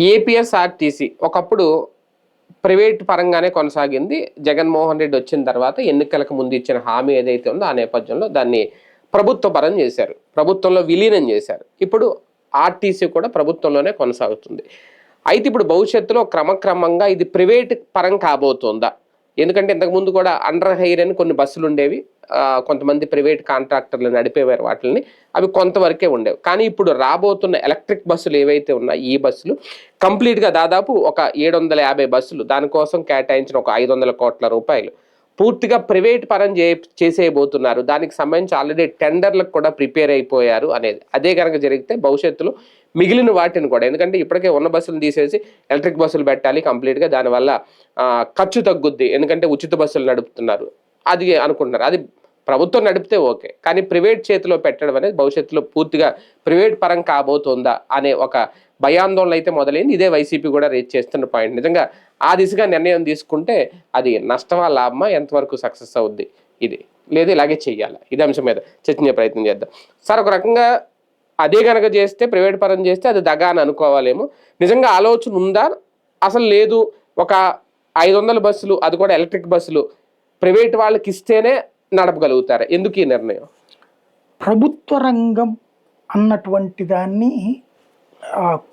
APSRTC ఒకప్పుడు private పరంగానే కొనసాగింది. జగన్మోహన్ రెడ్డి వచ్చిన తర్వాత ఎన్నికలకు ముందు ఇచ్చిన హామీ ఏదైతే ఉందో ఆ నేపథ్యంలో దాన్ని ప్రభుత్వ పరం చేశారు, ప్రభుత్వంలో విలీనం చేశారు. ఇప్పుడు ఆర్టీసీ కూడా ప్రభుత్వంలోనే కొనసాగుతుంది. అయితే ఇప్పుడు భవిష్యత్తులో క్రమక్రమంగా ఇది ప్రైవేట్ పరం కాబోతుందా? ఎందుకంటే ఇంతకుముందు కూడా అండర్ హైర్ అని కొన్ని బస్సులు ఉండేవి, కొంతమంది ప్రైవేట్ కాంట్రాక్టర్లు నడిపేవారు వాటిని, అవి కొంతవరకే ఉండేవి. కానీ ఇప్పుడు రాబోతున్న ఎలక్ట్రిక్ బస్సులు ఏవైతే ఉన్నాయో ఈ బస్సులు కంప్లీట్గా దాదాపు ఒక 750 బస్సులు, దానికోసం కేటాయించిన ఒక 500 కోట్ల రూపాయలు పూర్తిగా ప్రైవేట్ పరం చేసేయబోతున్నారు. దానికి సంబంధించి ఆల్రెడీ టెండర్లకు కూడా ప్రిపేర్ అయిపోయారు అనేది. అదే కనుక జరిగితే భవిష్యత్తులో మిగిలిన వాటిని కూడా, ఎందుకంటే ఇప్పటికే ఉన్న బస్సులు తీసేసి ఎలక్ట్రిక్ బస్సులు పెట్టాలి కంప్లీట్గా, దానివల్ల ఖర్చు తగ్గుద్ది. ఎందుకంటే ఉచిత బస్సులు నడుపుతున్నారు అది అనుకుంటున్నారు. అది ప్రభుత్వం నడిపితే ఓకే, కానీ ప్రైవేట్ చేతిలో పెట్టడం అనేది భవిష్యత్తులో పూర్తిగా ప్రైవేట్ పరం కాబోతుందా అనే ఒక భయాందోళన అయితే మొదలైంది. ఇదే వైసీపీ కూడా రేజ్ చేస్తున్న పాయింట్. నిజంగా ఆ దిశగా నిర్ణయం తీసుకుంటే అది నష్టమా లాభమా, ఎంతవరకు సక్సెస్ అవుద్ది, ఇది లేదు ఇలాగే చెయ్యాలి, ఇదే అంశం మీద చర్చించే ప్రయత్నం చేద్దాం. సార్, ఒక రకంగా అదే కనుక చేస్తే, ప్రైవేట్ పరం చేస్తే అది దగా అని అనుకోవాలేమో. నిజంగా ఆలోచన ఉందా అసలు? లేదు, ఒక 500 బస్సులు, అది కూడా ఎలక్ట్రిక్ బస్సులు ప్రైవేట్ వాళ్ళకి ఇస్తేనే నడపగలుగుతారు. ఎందుకు ఈ నిర్ణయం? ప్రభుత్వ రంగం అన్నటువంటి దాన్ని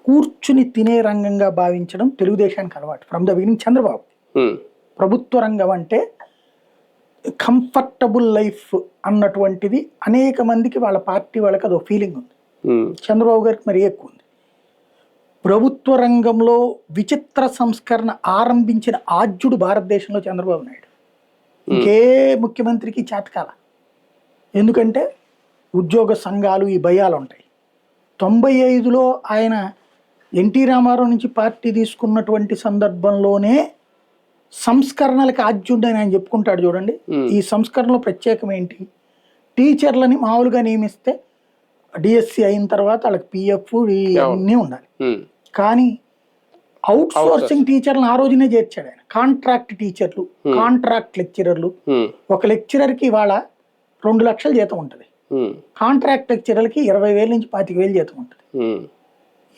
కూర్చుని తినే రంగంగా భావించడం తెలుగుదేశానికి అలవాటు ఫ్రమ్ ద బిగినింగ్. చంద్రబాబు ప్రభుత్వ రంగం అంటే కంఫర్టబుల్ లైఫ్ అన్నటువంటిది అనేక మందికి వాళ్ళ పార్టీ వాళ్ళకి అదో ఫీలింగ్ ఉంది. చంద్రబాబు గారికి మరీ ఎక్కువ ఉంది. ప్రభుత్వ రంగంలో విచిత్ర సంస్కరణ ఆరంభించిన ఆద్యుడు భారతదేశంలో చంద్రబాబు నాయుడు. ఇంకే ముఖ్యమంత్రికి చేతకాల. ఎందుకంటే ఉద్యోగ సంఘాలు ఈ భయాలు ఉంటాయి. 95లో ఆయన ఎన్టీ రామారావు నుంచి పార్టీ తీసుకున్నటువంటి సందర్భంలోనే సంస్కరణలకి ఆద్యుడు అని ఆయన చెప్పుకుంటాడు చూడండి. ఈ సంస్కరణలో ప్రత్యేకం ఏంటి? టీచర్లని మామూలుగా నియమిస్తే డిఎస్సి అయిన తర్వాత వాళ్ళకి పిఎఫ్ ఇవన్నీ ఉండాలి. కానీ అవుట్ సోర్సింగ్ టీచర్లను ఆ రోజునే చేర్చాడు ఆయన. కాంట్రాక్ట్ టీచర్లు, కాంట్రాక్ట్ లెక్చరర్లు. ఒక లెక్చరర్కి ఇవాళ 2 లక్షల జీతం ఉంటుంది. కాంట్రాక్ట్ లెక్చరర్కి 20,000 నుంచి 25,000 జీతం ఉంటుంది.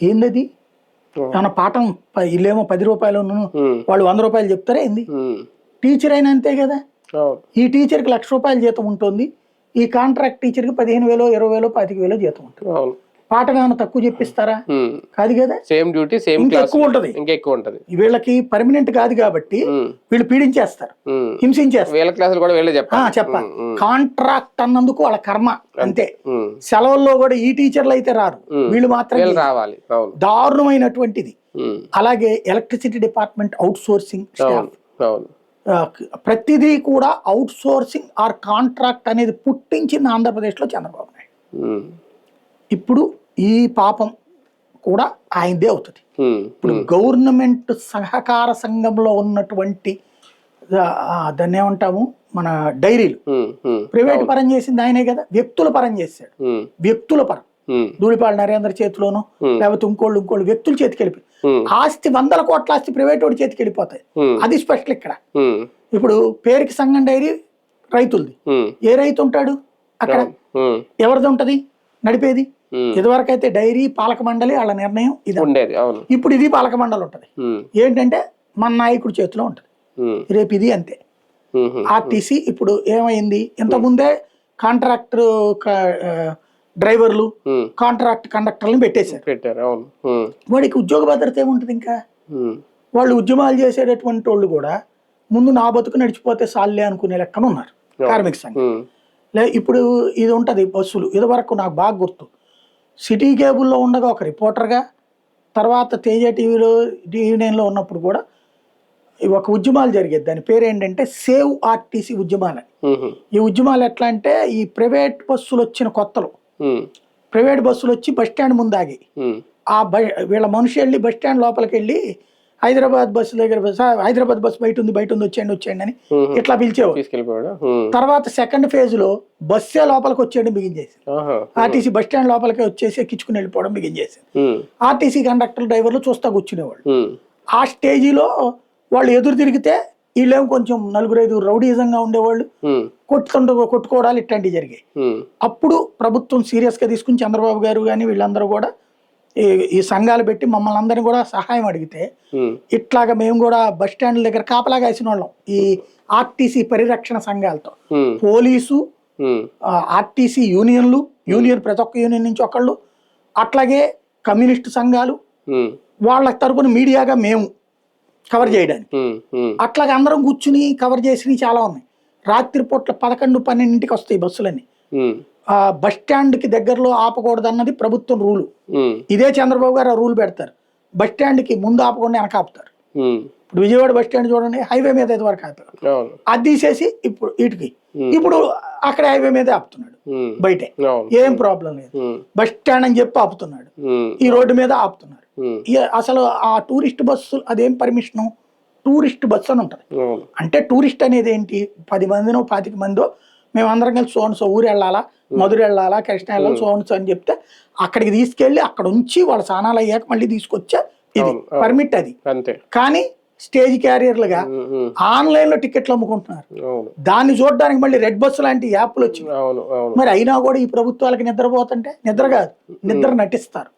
ఏందది? ఏమన్నా పాఠం ఇల్లేమో 10 రూపాయలు, వాళ్ళు 100 రూపాయలు చెప్తారా ఏంది? టీచర్ అయినా అంతే కదా. ఈ టీచర్కి 1,00,000 రూపాయల జీతం ఉంటుంది, ఈ కాంట్రాక్ట్ టీచర్కి 15,000, 20,000, 25,000 జీతం ఉంటుంది. పాఠం ఏమైనా తక్కువ చెప్పిస్తారా? కాదు కదా. సేమ్ డ్యూటీ సేమ్ ఎక్కువ ఉంటది, ఇంకెక్కువ ఉంటది. వీళ్ళకి పర్మనెంట్ కాదు కాబట్టి వీళ్ళు పీడించేస్తారు, హింసించేస్తారు. చెప్పాలి. కాంట్రాక్ట్ అన్నందుకు వాళ్ళ కర్మ అంతే. సెలవుల్లో కూడా ఈ టీచర్లు అయితే రారు, వీళ్ళు మాత్రమే రావాలి. దారుణమైనటువంటిది. అలాగే electricity department out sourcing staff, ప్రతిదీ కూడా అవుట్ సోర్సింగ్ ఆర్ కాంట్రాక్ట్ అనేది పుట్టించింది ఆంధ్రప్రదేశ్లో చంద్రబాబు నాయుడు. ఇప్పుడు ఈ పాపం కూడా ఆయనదే అవుతుంది. ఇప్పుడు గవర్నమెంట్ సహకార సంఘంలో ఉన్నటువంటి దాన్ని ఏమంటాము, మన డైరీలు ప్రైవేట్ పరం చేసింది ఆయనే కదా. వ్యక్తుల పరం చేశాడు. వ్యక్తుల పరం ధూళిపాళ నరేంద్ర చేతిలోనూ లేకపోతే ఇంకోళ్ళు వ్యక్తుల చేతికి వెళ్ళిపోయి ఆస్తి 100 కోట్ల ఆస్తి ప్రైవేట్ వాడి చేతికి వెళ్ళిపోతాయి. అది స్పెషల్ ఇక్కడ. ఇప్పుడు పేరుకి సంఘం డైరీ రైతులది. ఏ రైతు ఉంటాడు అక్కడ? ఎవరిది ఉంటది నడిపేది? ఇదివరకు అయితే డైరీ పాలక మండలి వాళ్ళ నిర్ణయం ఇది ఉండేది. ఇప్పుడు ఇది పాలక మండలి ఉంటది. ఏంటంటే మన నాయకుడి చేతిలో ఉంటది. రేపు ఇది అంతే. ఆర్టీసీ ఇప్పుడు ఏమైంది? ఇంతకుముందే కాంట్రాక్టర్ డ్రైవర్లు, కాంట్రాక్ట్ కండక్టర్లను పెట్టేశారు. వాడికి ఉద్యోగ భద్రత ఏముంటది? ఇంకా వాళ్ళు ఉద్యమాలు చేసేటటువంటి వాళ్ళు కూడా ముందు నా బతుకు నడిచిపోతే సాల్లే అనుకునే లెక్కన ఉన్నారు కార్మిక సంఘం. ఇప్పుడు ఇది ఉంటది బస్సులు. ఇదివరకు నాకు బాగా గుర్తు, సిటీ కేబుల్లో ఉండగా ఒక రిపోర్టర్గా, తర్వాత తేజ టీవీలో టీవీ9లో ఉన్నప్పుడు కూడా ఒక ఉద్యమాలు జరిగేది. దాని పేరు ఏంటంటే సేవ్ ఆర్టీసీ ఉద్యమాలు. ఈ ఉద్యమాలు ఎట్లా అంటే, ఈ ప్రైవేట్ బస్సులు వచ్చిన కొత్తలో ప్రైవేట్ బస్సులు వచ్చి బస్ స్టాండ్ ముందు ఆగి వీళ్ళ మనిషి వెళ్ళి బస్ స్టాండ్ లోపలికి వెళ్ళి హైదరాబాద్ బస్సు దగ్గర, హైదరాబాద్ బస్సు బయట ఉంది వచ్చేయండి అని ఇట్లా పిలిచేవాడు. తర్వాత సెకండ్ ఫేజ్ లో బస్సే లోపలికి వచ్చేయడం బిగించేసి, ఆర్టీసీ బస్ స్టాండ్ లోపలికి వచ్చేసి ఎక్కించుకుని వెళ్ళిపోవడం బిగించేసి, ఆర్టీసీ కండక్టర్ డ్రైవర్లు చూస్తా కూర్చునేవాళ్ళు. ఆ స్టేజీలో వాళ్ళు ఎదురు తిరిగితే వీళ్ళేమో కొంచెం 4-5 రౌడీజంగా ఉండేవాళ్ళు, కొట్టుకోవడాలు ఇట్లాంటివి జరిగాయి. అప్పుడు ప్రభుత్వం సీరియస్ గా తీసుకుని చంద్రబాబు గారు కానీ వీళ్ళందరూ కూడా ఈ సంఘాలు పెట్టి మమ్మల్ని అందరినీ కూడా సహాయం అడిగితే ఇట్లాగా మేము కూడా బస్ స్టాండ్ దగ్గర కాపలాగా వేసిన వాళ్ళం ఈ ఆర్టీసీ పరిరక్షణ సంఘాలతో. పోలీసు, ఆర్టీసీ యూనియన్లు, యూనియన్ ప్రతి ఒక్క యూనియన్ నుంచి ఒకళ్ళు, అట్లాగే కమ్యూనిస్టు సంఘాలు, వాళ్ళ తరపున మీడియాగా మేము కవర్ చేయడానికి అట్లాగే అందరం కూర్చుని కవర్ చేసినవి చాలా ఉన్నాయి. రాత్రిపూట్ల 11-12 వస్తాయి బస్సులన్నీ. బస్ స్టాండ్ కి దగ్గరలో ఆపకూడదు అన్నది ప్రభుత్వం రూలు. ఇదే చంద్రబాబు గారు ఆ రూల్ పెడతారు, బస్ స్టాండ్ కి ముందు ఆపకుండా వెనక ఆపుతారు. ఇప్పుడు విజయవాడ బస్ స్టాండ్ చూడండి, హైవే మీద అయితే వరకు ఆపారు, అది తీసేసి ఇప్పుడు వీటికి ఇప్పుడు అక్కడ హైవే మీదే ఆపుతున్నాడు, బయటే ఏం ప్రాబ్లం లేదు. బస్ స్టాండ్ అని చెప్పి ఆపుతున్నాడు, ఈ రోడ్డు మీద ఆపుతున్నారు. అసలు ఆ టూరిస్ట్ బస్సు అదేం పర్మిషను, టూరిస్ట్ బస్సు అని ఉంటది. అంటే టూరిస్ట్ అనేది ఏంటి, 10 మందినో 25 మందో మేమందరం కలిసి సోన్సో ఊరు వెళ్ళాలా, మధుర వెళ్ళాలా, కృష్ణ వెళ్ళాలి, సోన్సో అని చెప్తే అక్కడికి తీసుకెళ్లి అక్కడ ఉంచి వాళ్ళ స్నానాలు అయ్యాక మళ్ళీ తీసుకొచ్చా ఇది పర్మిట్ అది. కానీ స్టేజ్ క్యారియర్లుగా ఆన్లైన్ లో టికెట్లు అమ్ముకుంటున్నారు. దాన్ని చూడడానికి మళ్ళీ రెడ్ బస్సు లాంటి యాప్లు వచ్చినాయి. మరి అయినా కూడా ఈ ప్రభుత్వాలకి నిద్రపోతుంటే, నిద్ర కాదు నిద్ర నటిస్తారు.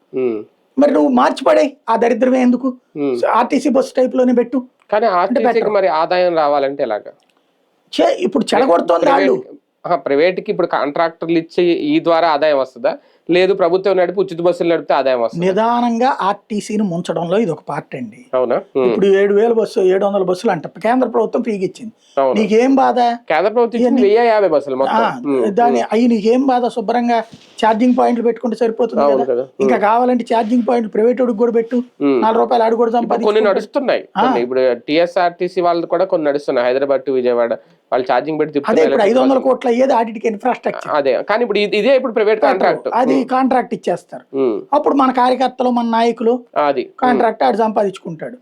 మరి నువ్వు మార్చిపడే ఆ దరిద్రమే ఎందుకు, ఆర్టీసీ బస్సు టైప్ లోనే పెట్టు. కానీ ఆర్టీసీకి మరి ఆదాయం రావాలంటే ఎలాగా, ఇప్పుడు చెడగొడుతోంది వాళ్ళు. ప్రైవేట్ కి ఇప్పుడు కాంట్రాక్టర్లు ఇచ్చి ఈ ద్వారా ఆదాయం వస్తుందా, లేదు ప్రభుత్వం నడిపి ఉచిత బస్సులు నడిపితే ఆదాయం వస్తుంది? నిదానంగా ఆర్టీసీని ముంచడంలో ఇది ఒక పార్ట్ అండి. అవునా? ఇప్పుడు 7,000 బస్సు 700 బస్సులు అంట కేంద్ర ప్రభుత్వం ఫ్రీగా ఇచ్చింది. నీకేం బాధ? కేంద్ర ప్రభుత్వం 1050 బస్సులు దాని అవి నీకేం బాధ? శుభ్రంగా ఛార్జింగ్ పాయింట్లు పెట్టుకుంటే సరిపోతుంది కదా. ఇంకా కావాలంటే ఛార్జింగ్ పాయింట్ ప్రైవేట్ వాడికి కూడా పెట్టు, 4 రూపాయలు ఆడు కూడా సంపాదించు. కొన్ని నడుస్తున్నాయి ఇప్పుడు టీఎస్ఆర్టీసీ వాళ్ళు కూడా కొన్ని నడుస్తున్నాయి, హైదరాబాద్ టు విజయవాడ వాళ్ళు ఛార్జింగ్ పెట్టి. అదే ఇప్పుడు 500 కోట్లు అయ్యేది ఆడిటికి ఇన్ఫ్రాస్ట్రక్చర్. అదే కానీ ఇప్పుడు ఇదే ఇప్పుడు ప్రైవేట్ కాంట్రాక్ట్, అది కాంట్రాక్ట్ ఇచ్చేస్తారు. అప్పుడు మన కార్యకర్తలు, మన నాయకులు అది కాంట్రాక్ట్ ఆడు సంపాదించుకుంటాడు.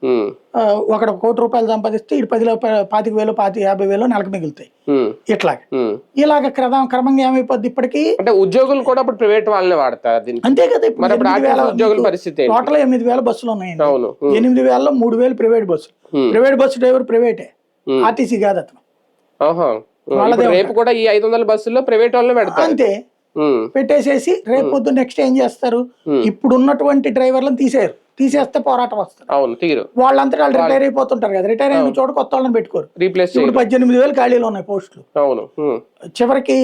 ఒకడు 1 కోటి రూపాయలు సంపాదిస్తే ఇటు 10,000, 25,000, 50,000 నెలకు మిగులుతాయి. ఇలాగ క్రమంగా ఏమైపోద్ది ఇప్పటికి. అంటే ఉద్యోగులు కూడా ఇప్పుడు ప్రైవేట్ వాళ్ళని వాడతారు అంతే కదా. ఉద్యోగుల పరిస్థితి టోటల్ 8,000 బస్సులు ఉన్నాయండి. 8,000లో 3,000 ప్రైవేట్ బస్సులు. ప్రైవేట్ బస్సు డ్రైవర్ ప్రైవేటే, ఆర్టీసీ కాదు అతను. రేపు కూడా ఈ 500 బస్సుల్లో ప్రైవేట్ వాళ్ళని పెడతారు అంతే. పెట్టేసేసి రేపు పొద్దు నెక్స్ట్ ఏం చేస్తారు, ఇప్పుడు ఉన్నటువంటి డ్రైవర్లను తీసేస్తే పోరాటం వస్తారు. వాళ్ళంతా వాళ్ళు రిటైర్ అయిపోతుంటారు కదా, రిటైర్ అయిన చోట కొత్త వాళ్ళని పెట్టుకోరు. ఇప్పుడు 18,000 ఖాళీలు ఉన్నాయి పోస్టులు. చివరికి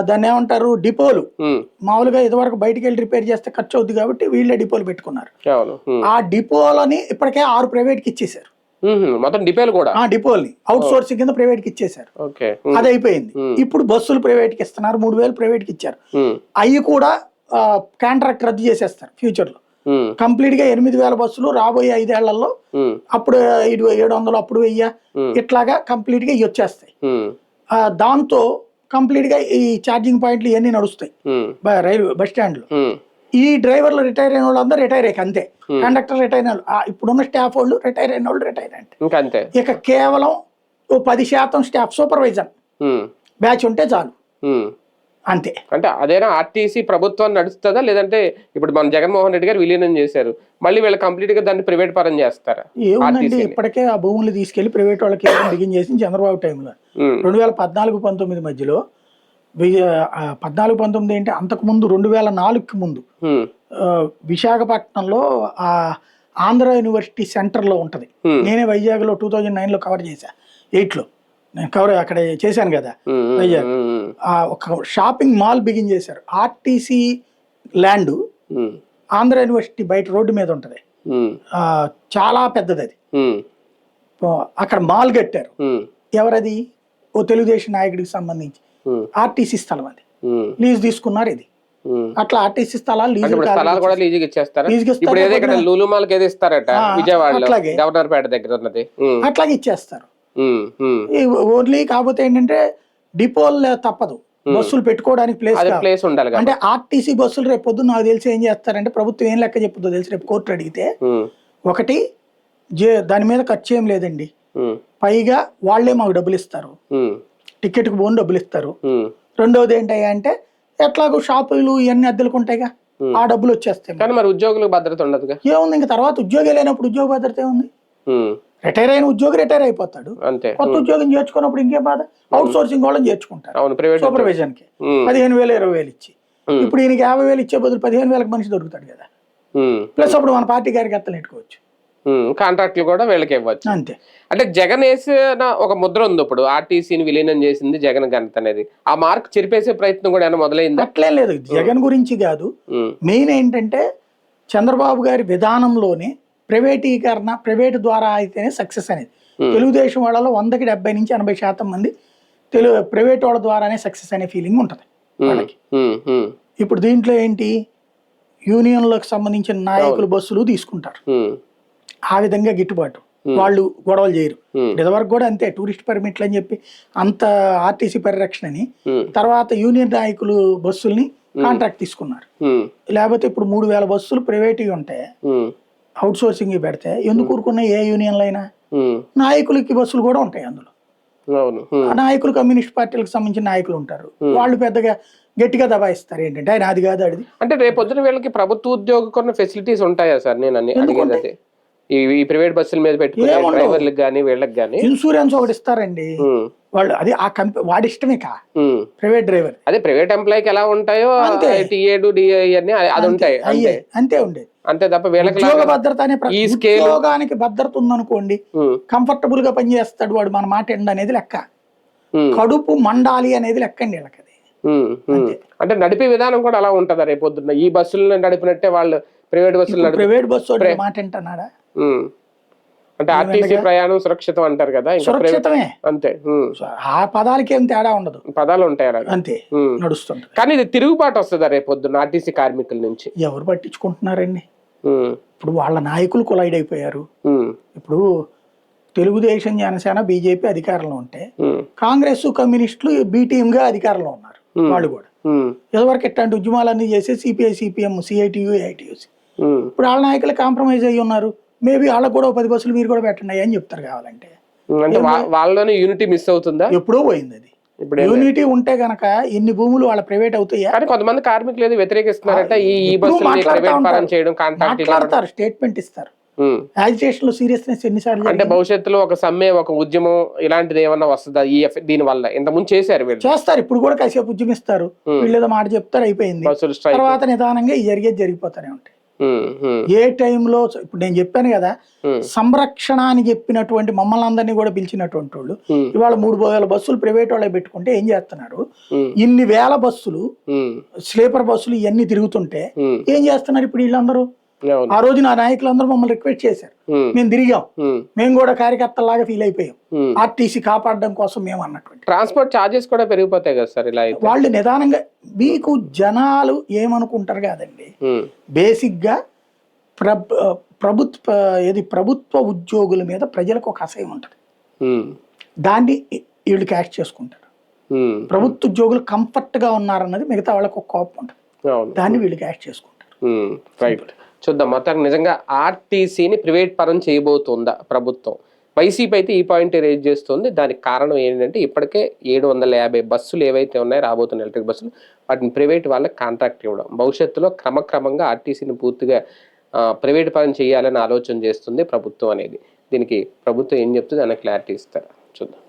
దాన్ని ఏమంటారు, డిపోలు. మామూలుగా ఇదివరకు బయటికి వెళ్ళి రిపేర్ చేస్తే ఖర్చు అవుద్ది కాబట్టి వీళ్ళే డిపోలు పెట్టుకున్నారు. ఆ డిపోలని ఇప్పటికే 6 ప్రైవేట్ కి ఇచ్చేసారు. మొత్తం డిపోలు కూడా డిపోల్ని అవుట్ సోర్సింగ్ కింద ప్రైవేట్ కి ఇచ్చేసారు. అది అయిపోయింది. ఇప్పుడు బస్సులు ప్రైవేట్ కి ఇస్తున్నారు, 3,000 ప్రైవేట్ కి ఇచ్చారు. అవి కూడా కాంట్రాక్ట్ రద్దు చేసేస్తారు ఫ్యూచర్ లో. కంప్లీట్ గా 8,000 బస్సులు రాబోయే 5 ఏళ్లలో, అప్పుడు 700, అప్పుడు 1000, ఇట్లాగా కంప్లీట్ గా ఇవి వచ్చేస్తాయి. దాంతో కంప్లీట్ గా ఈ ఛార్జింగ్ పాయింట్లు ఇవన్నీ నడుస్తాయి రైల్వే బస్ స్టాండ్ లో. ఈ డ్రైవర్లు రిటైర్ అయిన వాళ్ళు అందరూ రిటైర్ అయ్యాక అంతే. కండక్టర్ రిటైర్ అయిన వాళ్ళు, ఇప్పుడున్న స్టాఫ్ వాళ్ళు రిటైర్ అయిన వాళ్ళు రిటైర్ అంటే ఇక కేవలం 10% స్టాఫ్ సూపర్వైజర్ బ్యాచ్ ఉంటే చాలు అంతే. అంటే అదేనా ఆర్టీసీ ప్రభుత్వం నడుస్తుందా, లేదంటే ఇప్పుడు మన జగన్మోహన్ రెడ్డి గారు విలీనం చేశారు, మళ్ళీ వీళ్ళు కంప్లీట్ గా దాన్ని ప్రైవేట్ పరం చేస్తారా? ఏముందండి, ఇప్పటికే ఆ భూములు తీసుకెళ్లి ప్రైవేట్ వాళ్ళకి బిగిన్ చేసి చంద్రబాబు టైంలో 2014-19 మధ్యలో 14-19 ఏంటి, అంతకుముందు 2004కి ముందు విశాఖపట్నంలో ఆంధ్ర యూనివర్సిటీ సెంటర్ లో ఉంటది. నేనే వైజాగ్ లో 2009లో కవర్ చేశా, 8లో నేను కవర్ అక్కడ చేశాను కదా వైజాగ్. ఒక షాపింగ్ మాల్ బిగిన్ చేశారు. ఆర్టీసీ ల్యాండ్ ఆంధ్ర యూనివర్సిటీ బయట రోడ్డు మీద ఉంటది, చాలా పెద్దది అది. అక్కడ మాల్ కట్టారు. ఎవరది? ఓ తెలుగుదేశం నాయకుడికి సంబంధించి ఆర్టీసీ స్థలం, అది లీజ్ తీసుకున్నారు. ఇది అట్లా ఆర్టీసీ స్థలాలు అట్లాగే ఇచ్చేస్తారు. ఓన్లీ కాకపోతే ఏంటంటే డిపోలు తప్పదు, బస్సులు పెట్టుకోవడానికి ప్లేస్ ఉండాలి. అంటే ఆర్టీసీ బస్సులు రేపు పొద్దున్న నాకు తెలిసి ఏం చేస్తారంటే, ప్రభుత్వం ఏం లెక్క చెప్పుద్దో తెలిసి రేపు కోర్టు అడిగితే, ఒకటి దాని మీద ఖర్చు ఏం లేదండి, పైగా వాళ్లే మాకు డబ్బులు ఇస్తారు, టికెట్ కు పోను డబ్బులు ఇస్తారు. రెండవది ఏంటయ్యా అంటే, ఎట్లాగో షాపులు ఇవన్నీ అద్దెలకు ఉంటాయిగా, ఆ డబ్బులు వచ్చేస్తాయి. కానీ మరి ఉద్యోగులకు భద్రత ఉండదు. ఏముంది, ఇంకా తర్వాత ఉద్యోగి లేనప్పుడు ఉద్యోగ భద్రత ఏముంది? రిటైర్ అయిన ఉద్యోగి రిటైర్ అయిపోతాడు, కొత్త ఉద్యోగం చేర్చుకున్నప్పుడు ఇంకే బాధ. అవుట్ సోర్సింగ్ వాళ్ళని చేర్చుకుంటారు సూపర్విజన్ కి 15,000, 20,000 ఇచ్చి. ఇప్పుడు ఈయనకి 50,000 ఇచ్చే బదులు 15,000 మనిషి దొరుకుతాడు కదా. ప్లస్ అప్పుడు మన పార్టీ కార్యకర్తలు పెట్టుకోవచ్చు, కాంట్రాక్ట్లు కూడా వీళ్ళకి ఇవ్వచ్చు. అంతే. అంటే జగన్ వేసిన ఒక ముద్ర ఉంది, ఇప్పుడు ఆర్టీసీని విలీనం చేసింది జగన్ ఘనత అనేది, ఆ మార్క్ చెరిపేసే ప్రయత్నం కూడా ఏమైనా మొదలైంది? అట్లేం లేదు, జగన్ గురించి కాదు. మెయిన్ ఏంటంటే చంద్రబాబు గారి విధానంలోనే ప్రైవేటీకరణ, ప్రైవేటు ద్వారా అయితేనే సక్సెస్ అనేది. తెలుగుదేశం వాళ్ళలో 100కి 70 నుంచి 80% మంది ప్రైవేట్ వాళ్ళ ద్వారానే సక్సెస్ అనే ఫీలింగ్ ఉంటుంది వాళ్ళకి. ఇప్పుడు దీంట్లో ఏంటి, యూనియన్లకు సంబంధించిన నాయకులు బస్సులు తీసుకుంటారు, ఆ విధంగా గిట్టుబాటు, వాళ్ళు గొడవలు చేయరు. ఇదివరకు కూడా అంతే, టూరిస్ట్ పర్మిట్లు అని చెప్పి అంత ఆర్టీసీ పరిరక్షణ అని, తర్వాత యూనియన్ నాయకులు బస్సుల్ని కాంట్రాక్ట్ తీసుకున్నారు. లేకపోతే ఇప్పుడు 3000 బస్సులు ప్రైవేట్గా ఉంటే అవుట్ సోర్సింగ్ పెడితే ఎందుకు ఊరుకున్నాయి ఏ యూనియన్లు అయినా? నాయకులకి బస్సులు కూడా ఉంటాయి అందులో. నాయకులు కమ్యూనిస్ట్ పార్టీలకు సంబంధించిన నాయకులు ఉంటారు, వాళ్ళు పెద్దగా గట్టిగా దబాయిస్తారు. ఏంటంటే ఆయన అది కాదు అడిది. అంటే రేపొద్దున వీళ్ళకి ప్రభుత్వ ఉద్యోగ కొన్ని ఫెసిలిటీస్ ఉంటాయా సార్? నేను అడిగేది ఈ ప్రైవేట్ బస్సుల మీద పెట్టుకునే డ్రైవర్లకు కానీ వీళ్ళకి కానీ ఇన్సూరెన్స్ ఒకటి ఇస్తారండి వాళ్ళు, అది ఆ వాడి ఇష్టమే కా ప్రైవేట్ డ్రైవర్. అదే ప్రైవేట్ ఎంప్లాయీకి ఎలా ఉంటాయో టీఏడు డిఏ అన్ని అది ఉంటాయి, అంతే ఉండేది, అంతే తప్ప వీళ్ళకి ఉద్యోగ భద్రత అనే ఉద్యోగానికి భద్రత ఉందనుకోండి, కంఫర్టబుల్ గా పనిచేస్తాడు వాడు, మన మాట ఎండ అనేది లెక్క, కడుపు మండాలి అనేది లెక్క అండి వీళ్ళకి. అంటే నడిపే విధానం కూడా అలా ఉంటుందా రేపొద్దున్న? ఈ బస్సులను నడిపినట్టే వాళ్ళు ప్రైవేట్ బస్సులు ప్రైవేట్ బస్సు మాట ఏంటన్నాడా? అంటే ఆర్టీసీ ప్రయాణం సురక్షితం అంటారు కదా, సురక్షితమే అంతే, ఆ పదాలకి ఏం తేడా ఉండదు, పదాలు ఉంటాయి అలా అంతే నడుస్తుంది. కానీ ఇది తిరుగుబాటు వస్తుందా రేపొద్దున్న ఆర్టీసీ కార్మికుల నుంచి? ఎవరు పట్టించుకుంటున్నారండి? ఇప్పుడు వాళ్ళ నాయకులు కొలైడ్ అయిపోయారు. ఇప్పుడు తెలుగుదేశం, జనసేన, బీజేపీ అధికారంలో ఉంటే కాంగ్రెస్, కమ్యూనిస్టులు బి టీమ్ గా అధికారంలో ఉన్నారు. వాళ్ళు కూడా ఎవరికి ఎట్లాంటి ఉద్యమాలన్నీ చేసి సిపిఐ, సిపిఎం, సిఐటియు, ఏఐటియుసి, ఇప్పుడు వాళ్ళ నాయకులు కాంప్రమైజ్ అయ్యి ఉన్నారు. మేబీ వాళ్ళకు కూడా 10 బస్సులు మీరు కూడా పెట్టండి అని చెప్తారు కావాలంటే. అంటే వాళ్ళలోనే యూనిటీ మిస్ అవుతుందా? ఎప్పుడో పోయింది అది. యూనిటీ ఉంటే గనక ఎన్ని భూములు వాళ్ళ ప్రైవేట్ అవుతాయా? కానీ కొంతమంది కార్మికులు ఏదో వ్యతిరేకిస్తున్నారట ఈ బస్సులు మాట్లాడతారు, స్టేట్మెంట్ ఇస్తారు. యాజిటేషన్ లో సీరియస్నెస్ ఎన్నిసార్లు అంటే భవిష్యత్తులో ఒక సమ్మె, ఒక ఉద్యమం ఇలాంటిది ఏమన్నా వస్తుందా ఈ దీని వల్ల? ఇంతకుముందు చేస్తారు, ఇప్పుడు కూడా కాసేపు ఉద్యమిస్తారు, వీళ్ళు ఏదో మాట చెప్తారు, అయిపోయింది. తర్వాత నిదానంగా జరిగేది జరిగిపోతానే ఉంటాయి. ఏ టైంలో ఇప్పుడు నేను చెప్పాను కదా, సంరక్షణ అని చెప్పినటువంటి మమ్మల్ని అందరినీ కూడా పిలిచినటువంటి వాళ్ళు ఇవాళ 3000 బస్సులు ప్రైవేట్ వాళ్ళే పెట్టుకుంటే ఏం చేస్తున్నారు? ఇన్ని వేల బస్సులు, స్లీపర్ బస్సులు ఇవన్నీ తిరుగుతుంటే ఏం చేస్తున్నారు ఇప్పుడు వీళ్ళందరూ? ఆ రోజు నా నాయకులందరూ మమ్మల్ని రిక్వెస్ట్ చేశారు, మేము తిరిగాం, మేము కూడా కార్యకర్తలాగా ఫీల్ అయిపోయాం, ఆర్టీసీ కాపాడడం కోసం మేము అన్నటువంటి. ట్రాన్స్పోర్ట్ చార్జెస్ కూడా పెరిగిపోతాయి కదా సార్ ఇలా? వాళ్ళు నిదానంగా, మీకు జనాలు ఏమనుకుంటారు కాదండి, బేసిక్ గా ప్రభుత్వ ఉద్యోగుల మీద ప్రజలకు ఒక అసహ్యం ఉంటుంది, దాన్ని వీళ్ళు క్యాష్ చేసుకుంటారు. ప్రభుత్వ ఉద్యోగులు కంఫర్ట్ గా ఉన్నారన్నది మిగతా వాళ్ళకి ఒక కోపం ఉంటుంది, దాన్ని వీళ్ళు క్యాష్ చేసుకుంటారు. రైట్, చూద్దాం. మొత్తానికి నిజంగా ఆర్టీసీని ప్రైవేట్ పరం చేయబోతుందా ప్రభుత్వం? వైసీపీ అయితే ఈ పాయింట్ రేజ్ చేస్తుంది. దానికి కారణం ఏంటంటే ఇప్పటికే 750 బస్సులు ఏవైతే ఉన్నాయో రాబోతున్న ఎలక్ట్రిక్ బస్సులు, వాటిని ప్రైవేట్ వాళ్ళకి కాంట్రాక్ట్ ఇవ్వడం, భవిష్యత్తులో క్రమక్రమంగా ఆర్టీసీని పూర్తిగా ప్రైవేట్ పరం చేయాలని ఆలోచన చేస్తుంది ప్రభుత్వం అనేది. దీనికి ప్రభుత్వం ఏం చెప్తుంది అన్న క్లారిటీ ఇస్తారు, చూద్దాం.